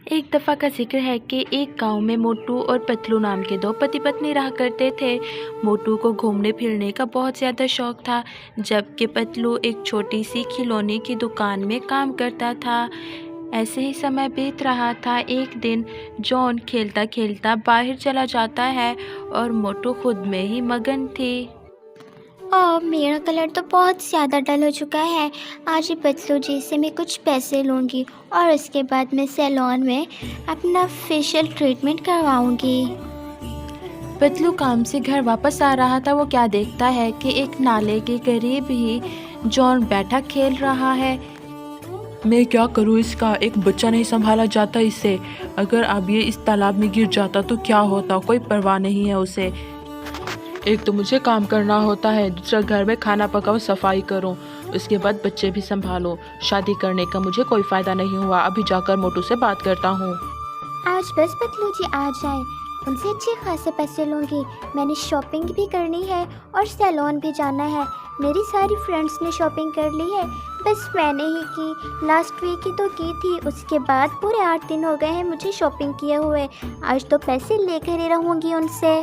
एक दफ़ा का जिक्र है कि एक गांव में मोटू और पतलू नाम के दो पति पत्नी रहा करते थे। मोटू को घूमने फिरने का बहुत ज़्यादा शौक था, जबकि पतलू एक छोटी सी खिलौने की दुकान में काम करता था। ऐसे ही समय बीत रहा था। एक दिन जॉन खेलता खेलता बाहर चला जाता है और मोटू खुद में ही मगन थी। ओह, मेरा कलर तो बहुत ज़्यादा डल हो चुका है। आज ही पतलू जी से मैं कुछ पैसे लूँगी और उसके बाद मैं सैलून में अपना फेशियल ट्रीटमेंट करवाऊँगी। पतलू काम से घर वापस आ रहा था। वो क्या देखता है कि एक नाले के करीब ही जॉन बैठा खेल रहा है। मैं क्या करूँ, इसका एक बच्चा नहीं संभाला जाता इसे। अगर अब ये इस तालाब में गिर जाता तो क्या होता, कोई परवाह नहीं है उसे। एक तो मुझे काम करना होता है, दूसरा घर में खाना पकाओ, सफाई करूँ, उसके बाद बच्चे भी संभालो। शादी करने का मुझे कोई फ़ायदा नहीं हुआ। अभी जाकर मोटू से बात करता हूँ। आज बस पतलू जी आ जाए, उनसे अच्छे खासे पैसे लूँगी। मैंने शॉपिंग भी करनी है और सैलून भी जाना है। मेरी सारी फ्रेंड्स ने शॉपिंग कर ली है, बस मैंने ही की। लास्ट वीक ही तो की थी, उसके बाद पूरे 8 दिन हो गए हैं मुझे शॉपिंग किए हुए। आज तो पैसे लेकर ही रहूँगी उनसे।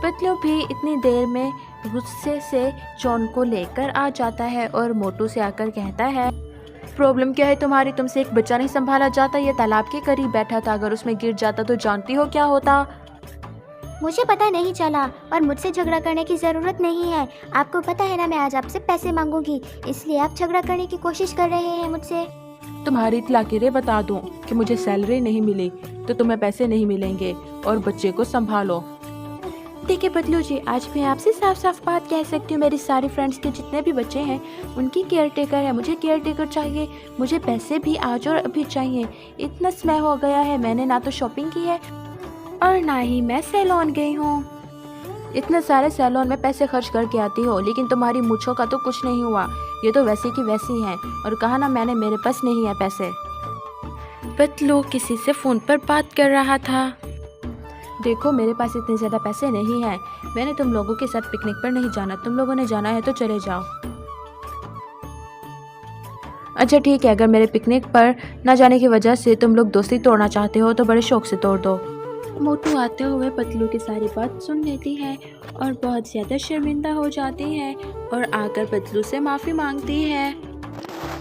पतलू भी इतनी देर में गुस्से से जॉन को लेकर आ जाता है और मोटू से आकर कहता है, प्रॉब्लम क्या है तुम्हारी? तुमसे एक बच्चा नहीं संभाला जाता। ये तालाब के करीब बैठा था, अगर उसमें गिर जाता तो जानती हो क्या होता। मुझे पता नहीं चला और मुझसे झगड़ा करने की ज़रूरत नहीं है। आपको पता है ना, मैं आज आपसे पैसे मांगूंगी, इसलिए आप झगड़ा करने की कोशिश कर रहे हैं मुझसे। तुम्हारी तलाकीरें बता दूँ कि मुझे सैलरी नहीं मिली तो तुम्हें पैसे नहीं मिलेंगे और बच्चे को संभालो। देखिए पतलू जी, आज मैं आपसे साफ साफ बात कह सकती हूँ। मेरी सारी फ्रेंड्स के जितने भी बच्चे हैं उनकी केयर टेकर है। मुझे केयर टेकर चाहिए। मुझे पैसे भी आज और अभी चाहिए। इतना समय हो गया है, मैंने ना तो शॉपिंग की है और ना ही मैं सैलून गई हूँ। इतने सारे सैलून में पैसे खर्च करके आती हो, लेकिन तुम्हारी मूंछों का तो कुछ नहीं हुआ। ये तो वैसी की वैसी हैं। और कहा ना मैंने, मेरे पास नहीं है पैसे। पतलू किसी से फ़ोन पर बात कर रहा था। देखो, मेरे पास इतने ज़्यादा पैसे नहीं हैं। मैंने तुम लोगों के साथ पिकनिक पर नहीं जाना। तुम लोगों ने जाना है तो चले जाओ। अच्छा ठीक है, अगर मेरे पिकनिक पर ना जाने की वजह से तुम लोग दोस्ती तोड़ना चाहते हो तो बड़े शौक से तोड़ दो। मोटू आते हुए पतलू की सारी बात सुन लेती है और बहुत ज़्यादा शर्मिंदा हो जाती है और आकर पतलू से माफ़ी मांगती है।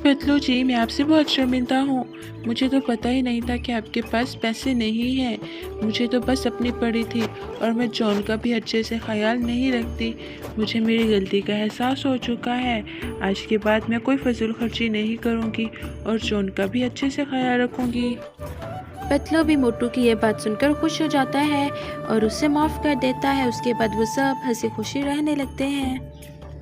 पतलू जी, मैं आपसे बहुत शर्मिंदा हूँ। मुझे तो पता ही नहीं था कि आपके पास पैसे नहीं हैं। मुझे तो बस अपनी पड़ी थी और मैं जॉन का भी अच्छे से ख्याल नहीं रखती। मुझे मेरी गलती का एहसास हो चुका है। आज के बाद मैं कोई फजूल खर्ची नहीं करूँगी और जॉन का भी अच्छे से ख्याल रखूँगी। पतलू भी मोटू की ये बात सुनकर खुश हो जाता है और उसे माफ़ कर देता है। उसके बाद वो सब हंसी खुशी रहने लगते हैं।